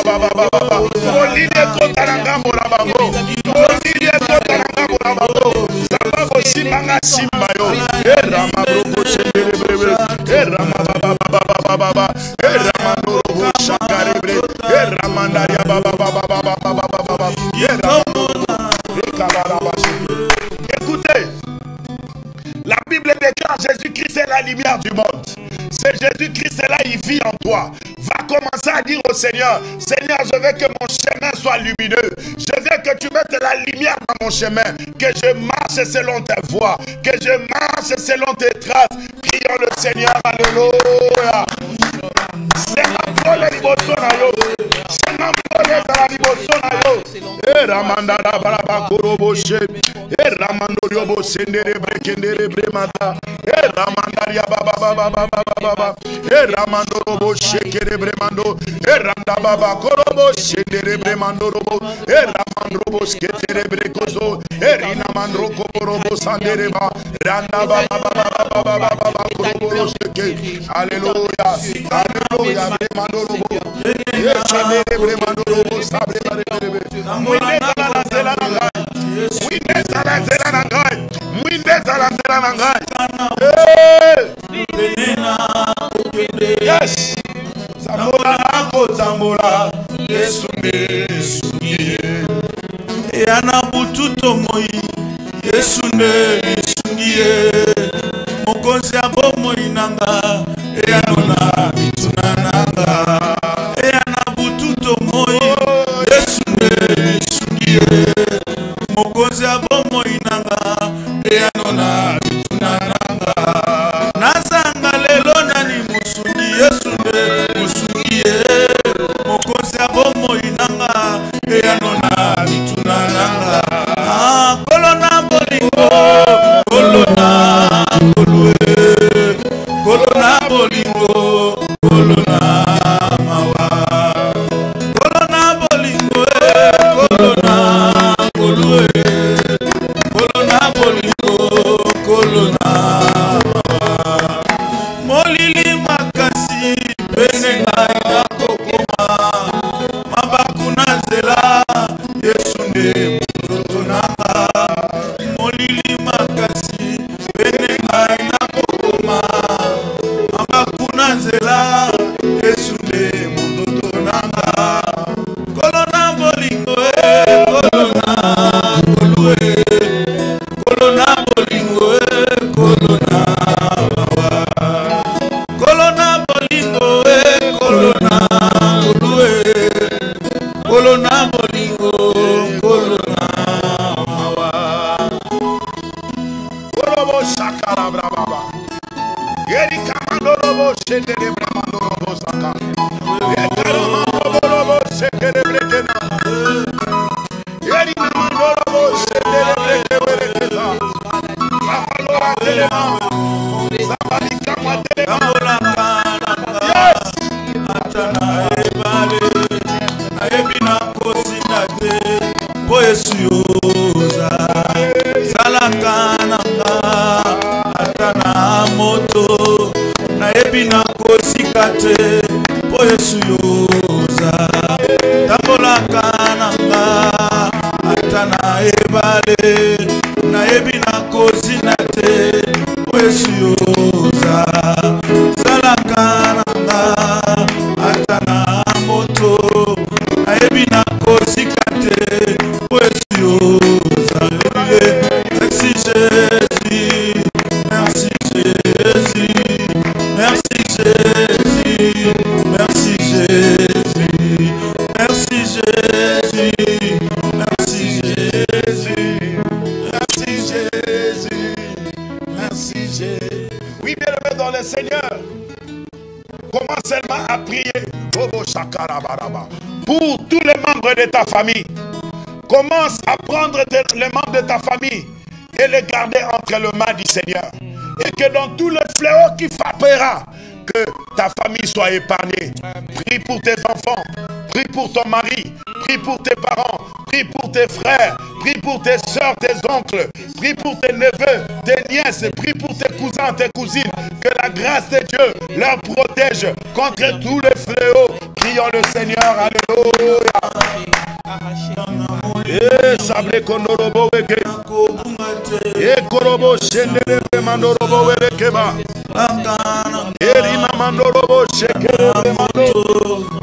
Baba Écoutez, la Bible déclare Jésus-Christ est la lumière du monde. C'est Jésus-Christ est là, il vit en toi. Va commencer à dire au Seigneur, Seigneur, je veux que mon chemin soit lumineux. Je veux que tu mettes la lumière dans mon chemin. Que je marche selon tes voies. Que je marche selon tes traces. Prions le Seigneur, alléluia. C'est ma parole liboso na yo. C'est ma parole dans la liboso na yo. Et Ramanda da baraba koroboshe. Et Ramando yobo sendere brekendere bremata. Et Ramanda ya baba baba baba baba. Et Ramando robo shekere bremando. Et Randa baba korobo sendere bremando robo. Et Ramando robo sketere brekozo. Et Rina mandro korobo sandere ba. Randa baba baba baba baba korobo sheke. Alléluia. Alléluia. Bremando robo. Et sandere bremando robo sabre barebe. Mwinde zala zela nangai. Mwinde zala zela nangai. Mwinde zala zela nangai. Yes. Zambola ako zambola. Yesu ne sungiye. Yana bututo moi. Yesu ne sungiye. Mokonzi abo moi nanga. Yana bituna nanga. Yana bututo moi. Yesu ne sungiye. Mokonzi abo moi nanga. Yana bituna nanga. Nazanga lelo nani musungi Yesu ne musungiye. Mokonzi abo moi nanga. Yana bituna nanga. Kolona bolingo. Kolona kolue. Kolona bolingo. Kolona mawa. Kolona bolingo. Kolona kolue. Kolona bolingo. Kolona mawa. Molili makasi pene ngai na kokoma. Mabakuna zela Yesu ne mutoto nanga. Molili makasi pene ngai na kokoma. Mabakuna zela Yesu ne mutoto nanga. Kolona bolingo kolona kolue. Kolona bolingo kolona mawa. Kolona bolingo kolona kolue. Kolona bolingo kolona mawa. Korobo shakara brababa. Yeri kamando robo shendere bramando robo saka. Yekaro mando robo shekere brekena. Yeri kamando robo shendere brekena. Mamalora telema. Zabalika matelema. Kambola kananga. Atana ebale. Na ebina kosina te. Po Yesu yoza. Zala kananga. Atana moto. Na ebina kosika te. Po Yesu yoza. Kambola kananga. Atana ebale. Na ebina kosina te. Po Yesu yoza. Zala kananga. Atana moto. Na ebina kosika te. Po Yesu yoza. Merci Jésus. Merci Jésus. Merci Jésus. Merci Jésus. Merci Jésus. Merci Jésus. Merci Jésus. Merci Jésus. Oui, bien-aimé dans le Seigneur. Commence seulement à prier. Robo shakara baraba. Pour tous les membres de ta famille. Commence à prendre les membres de ta famille et les garder entre les mains du Seigneur. Et que dans tous les fléaux qui frappera, que ta famille soit épargnée. Prie pour tes enfants, prie pour ton mari, prie pour tes parents, prie pour tes frères, prie pour tes soeurs, tes oncles, prie pour tes neveux, tes nièces, prie pour tes cousins, tes cousines. Que la grâce de Dieu Dieu leur protège contre tous les fléaux. Prions le Seigneur. Alléluia. Et sabre kondorobo weke. Et korobo shendere mandorobo wekeba. Et mamandorobo shekere mando.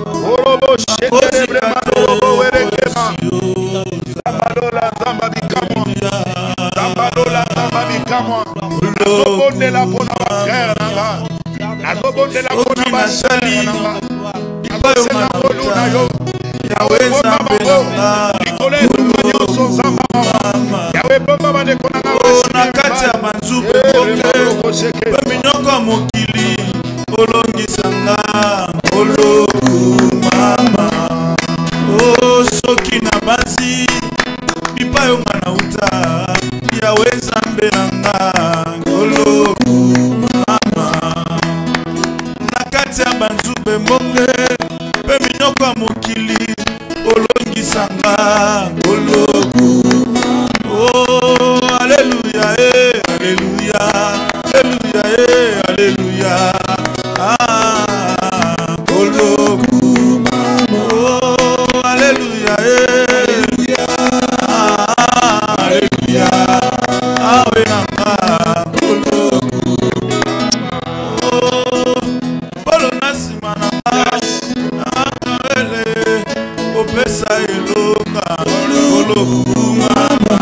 Korobo shendere mandorobo wekeba. Zambalola zamba bikamwa. Zambalola zamba bikamwa. Azobonde la pona ba frère nanga. Azobonde la pona ba sali nanga. Azobonde la pona yo. Yahweh Zambelanga. Nicolas Tumanyo Sozamba. Yahweh Baba de Konanga. Nakati ya banzupe boke. Baminoko mokili. Olongisanga. Oloku mama. Oh soki na basi. Pipa yo mana uta. Yahweh Zambelanga. Oloku mama. Nakati ya banzupe boke. Baminoko mokili. Olongisanga. Oloku. Oh, alléluia, alléluia, alléluia, alléluia. Ah, Oloku. Oh, alléluia, alléluia, alléluia. Ah, wenanga, Oloku. Oh, Olonasima nanga. Ah, ele, opesa elonga. Oloku mama.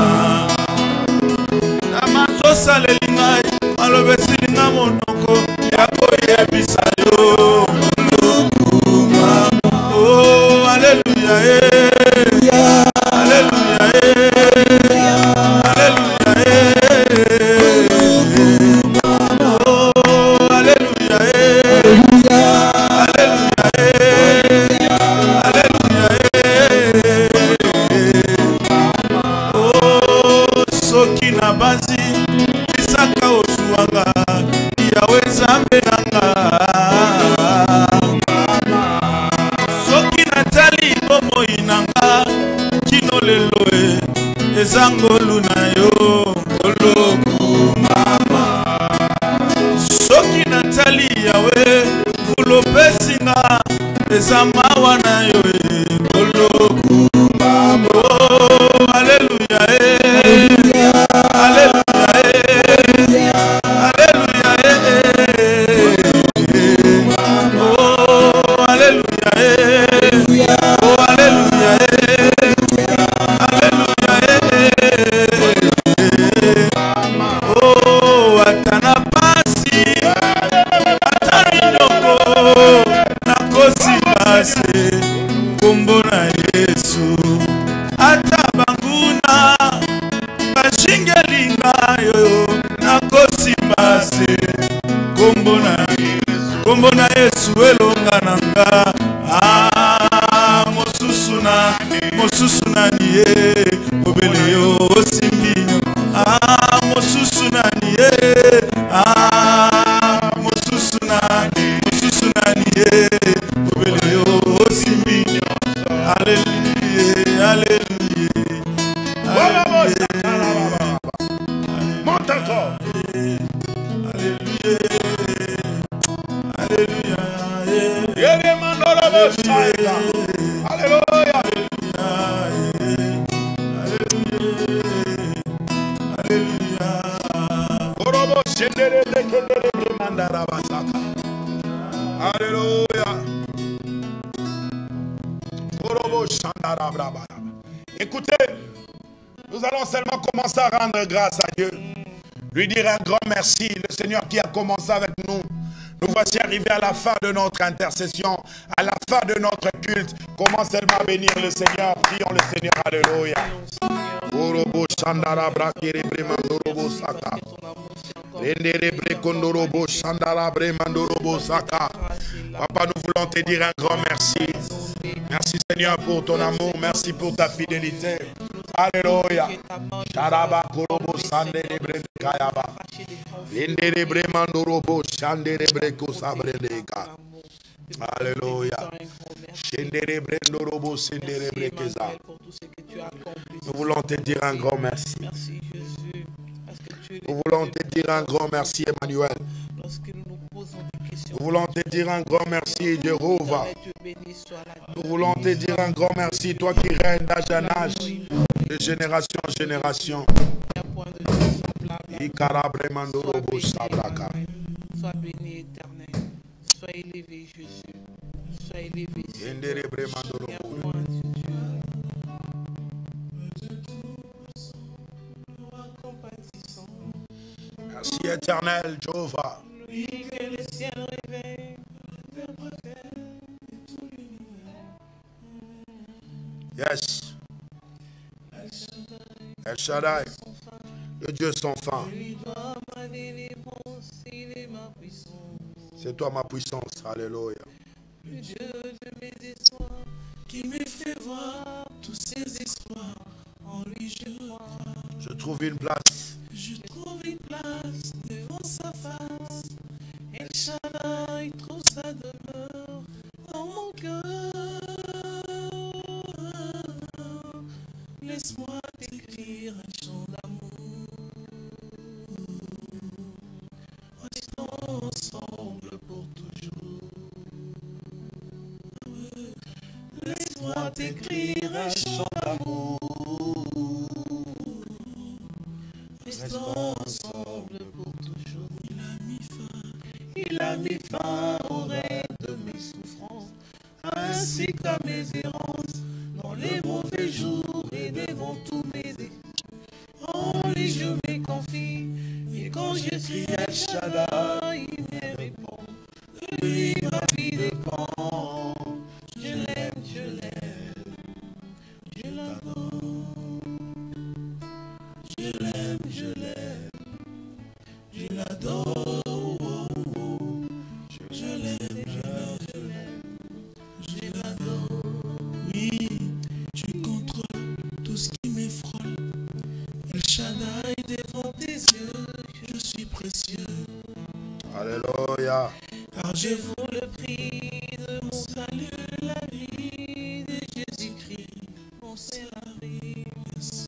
Namasosale lingai, malobesi linga monoko. Yako yebisa yo. Oloku mama. Oh, alléluia, alléluia, alléluia, oh, alléluia, soki na bazi isaka osuanga Yahweh Zambelanga. Soki natali bomoi nanga kino lelo ezangolu na yo. Oloku mama. Soki natali Yahweh vulopesinga ezamawa na yo. Oloku mama. Oh, alléluia, alléluia, alléluia, oh, alléluia, oh, alléluia, alléluia, oh, atana pasi, atani nyoko, nakosi base, kombo na Yesu. Atabanguna bashingelinga yo nakosimbase kombo na Yesu elonga nanga. Ah, mosusu nani ye obele yo osimbinyo. Ah, mosusu nani ye. Ah, mosusu nani ye obele yo osimbinyo. Alléluia, alléluia. Monte encore. Alléluia. Alléluia. Alléluia. Alléluia. Écoutez, nous allons seulement commencer à rendre grâce à Dieu. Lui dire un grand merci, le Seigneur qui a commencé avec nous. Nous voici arrivés à la fin de notre intercession, à la fin de notre culte. Comment seulement bénir le Seigneur. Prions le Seigneur. Alléluia. Papa, nous voulons te dire un grand merci. Merci Seigneur pour ton amour. Merci pour ta fidélité. Alléluia. Alléluia. Nous voulons te dire un grand merci. Nous voulons te dire un grand merci, Emmanuel. Nous voulons te dire un grand merci, Jéhovah. Nous voulons te dire un grand merci, toi qui règnes d'âge en âge, de génération en génération. Sois béni, éternel. Sois élevé, Jésus. Sois élevé, Seigneur. Merci éternel, Jéhovah. Lui que le ciel réveille, Yes. El Shaddai, le Dieu sans fin. C'est toi ma puissance. Alléluia. Le Dieu de mes espoirs, qui me fait voir tous ses espoirs. En lui je crois. Je trouve une place. Je trouve une place devant sa face. El Shaddai trouve sa demeure dans mon cœur. Laisse-moi t'écrire un chant d'amour. Restons ensemble pour toujours. Laisse-moi t'écrire un chant d'amour. Restons ensemble pour toujours. Il a mis fin au règne de mes souffrances, ainsi qu'à mes errances, dans les mauvais jours et devant tous mes défis. En lui je me confie, et quand je crie à Shaddai, il me répond. De lui ma vie dépend. Je l'aime, je l'adore. Je l'aime, je l'adore. Je l'aime, je l'adore. Oui, tu contrôles tout ce qui m'effraie. El Shaddai, devant tes yeux, je suis précieux. Alléluia. Car je vous le prie de mon salut, la vie de Jésus-Christ, mon service.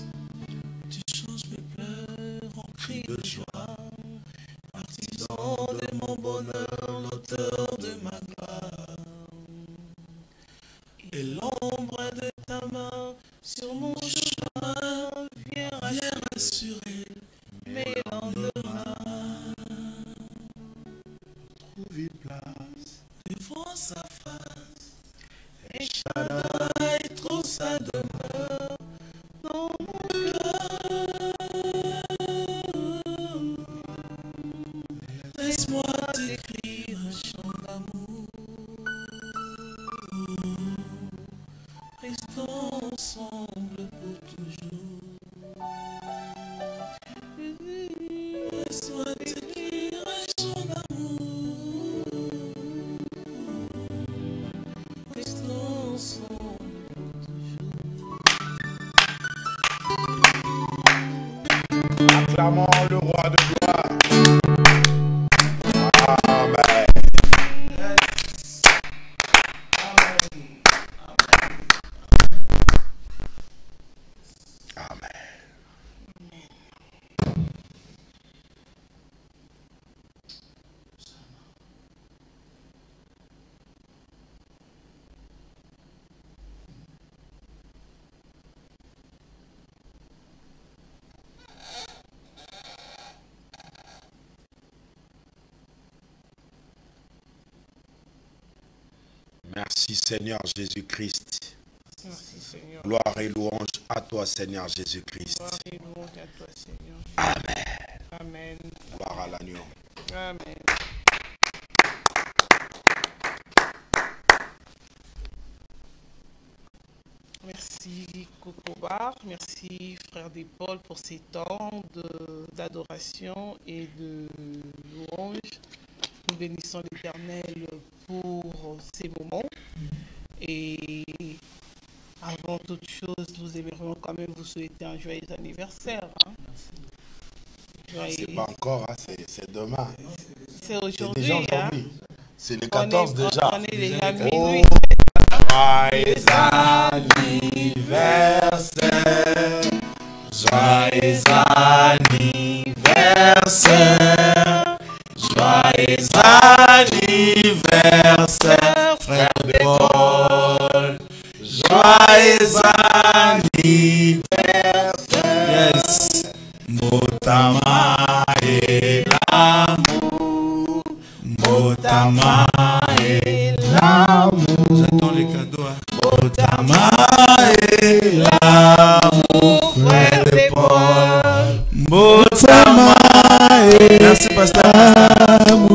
Tu changes mes pleurs en cris de joie. Partisan de mon bonheur, l'auteur de ma gloire. Et l'ombre de ta main sur mon chemin vient rassurer mes lendemains. Trouve une place. Devant sa face, et Shaddai trouve sa demeure dans mon cœur. Laisse-moi t'écrire un chant d'amour. Restons ensemble pour toujours. Laisse-moi t'écrire un chant d'amour. Restons ensemble pour toujours. Acclamons le roi de gloire. Amen. Amen. Merci Seigneur Jésus-Christ. Merci Seigneur. Gloire et louange à toi Seigneur Jésus-Christ. Gloire et louange à toi Seigneur. Amen. Amen. Gloire à l'agneau. Amen. Merci Cocobar, merci Frère Paul pour ces temps d'adoration et de louange. Nous bénissons l'Éternel pour ces moments. Et avant toute chose, nous aimerions quand même vous souhaiter un joyeux anniversaire. Hein. C'est pas encore, hein, c'est demain. C'est aujourd'hui. C'est déjà aujourd'hui. Hein. C'est le 14 déjà. On est déjà à minuit. Joyeux anniversaire. Joyeux anniversaire. Joyeux anniversaire. Joyeux anniversaire. Yes. Motama et l'amour. Motama et l'amour. J'attends les cadeaux. Hein. Motama et l'amour. Frère de Paul. Motama et merci pasteur.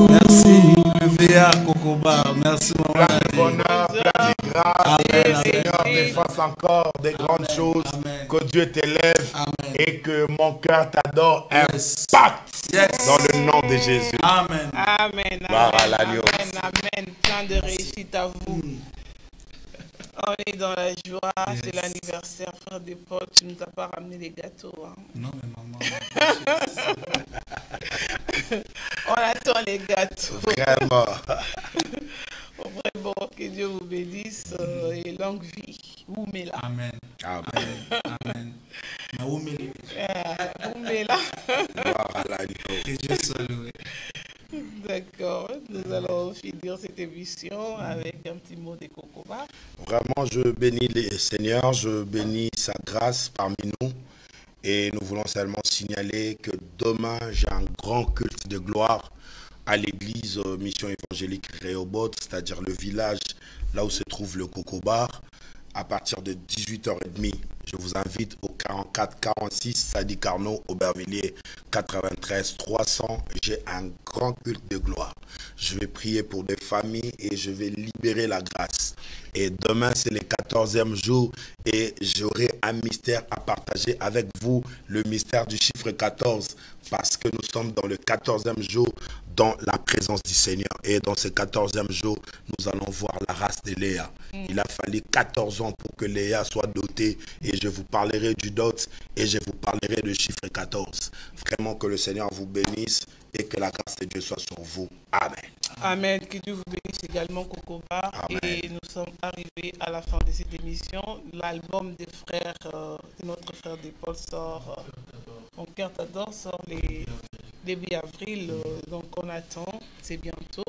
Merci. Le VA Kokoba. Merci maman. Plein de bonheur, plein de grâce. Que le Seigneur te fasse encore des grandes choses. Amen. Que Dieu t'élève. Et que mon cœur t'adore. Yes. Impact. Yes. Dans le nom de Jésus. Amen. Amen. Amen. Amen. Plein de réussite à vous. On est dans la joie, yes. C'est l'anniversaire, frère de Paul. Tu ne nous as pas ramené les gâteaux. Hein? Non, mais maman. On attend les gâteaux. Vraiment. Vraiment, que Dieu vous bénisse et longue vie. Oumela. Amen. Amen. Amen. Oumela. Que Dieu soit loué. D'accord, nous allons finir cette émission avec un petit mot de Kokoba. Vraiment, je bénis le Seigneur, je bénis sa grâce parmi nous. Et nous voulons seulement signaler que demain, j'ai un grand culte de gloire à l'église Mission Évangélique Rehoboth, c'est-à-dire le village là où se trouve le Kokobar, à partir de 18h30. Je vous invite au 44 46 Sadi Carnot, Aubervilliers 93 300. J'ai un grand culte de gloire. Je vais prier pour des familles et je vais libérer la grâce. Et demain, c'est le 14e jour et j'aurai un mystère à partager avec vous, le mystère du chiffre 14, parce que nous sommes dans le 14e jour dans la présence du Seigneur. Et dans ce 14e jour, nous allons voir la race de Léa. Il a fallu 14 ans pour que Léa soit dotée et je vous parlerai du dot et je vous parlerai du chiffre 14. Vraiment que le Seigneur vous bénisse et que la grâce de Dieu soit sur vous. Amen. Amen. Que Dieu vous bénisse également, Kokoba. Et nous sommes arrivés à la fin de cette émission. L'album des frères, de notre frère de Paul sort, Mon cœur t'adore, sort les début avril. Donc on attend, c'est bientôt.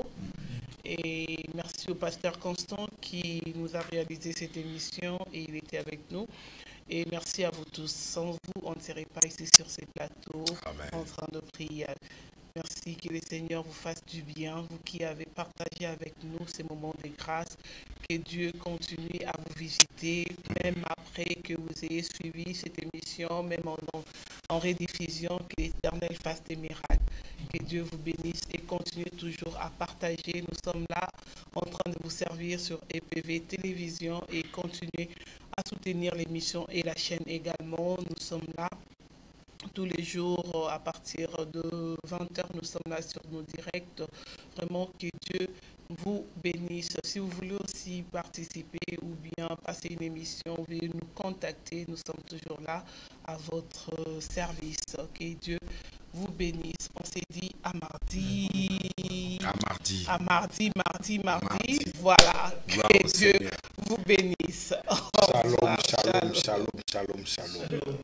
Et merci au pasteur Constant qui nous a réalisé cette émission et il était avec nous. Et merci à vous tous. Sans vous, on ne serait pas ici sur ces plateaux. Amen. En train de prier. Merci, que le Seigneur vous fasse du bien, vous qui avez partagé avec nous ces moments de grâce, que Dieu continue à vous visiter, même après que vous ayez suivi cette émission, même en rediffusion, que l'Éternel fasse des miracles. Que Dieu vous bénisse et continue toujours à partager. Nous sommes là en train de vous servir sur EPV Télévision et continuer à soutenir l'émission et la chaîne également. Nous sommes là tous les jours à partir de 20h. Nous sommes là sur nos directs. Vraiment que Dieu vous bénisse. Si vous voulez aussi participer ou bien passer une émission, veuillez nous contacter. Nous sommes toujours là à votre service. Que Dieu vous bénisse. On s'est dit à mardi. À mardi. Voilà. Que Dieu vous bénisse. Shalom, shalom, shalom, shalom, shalom.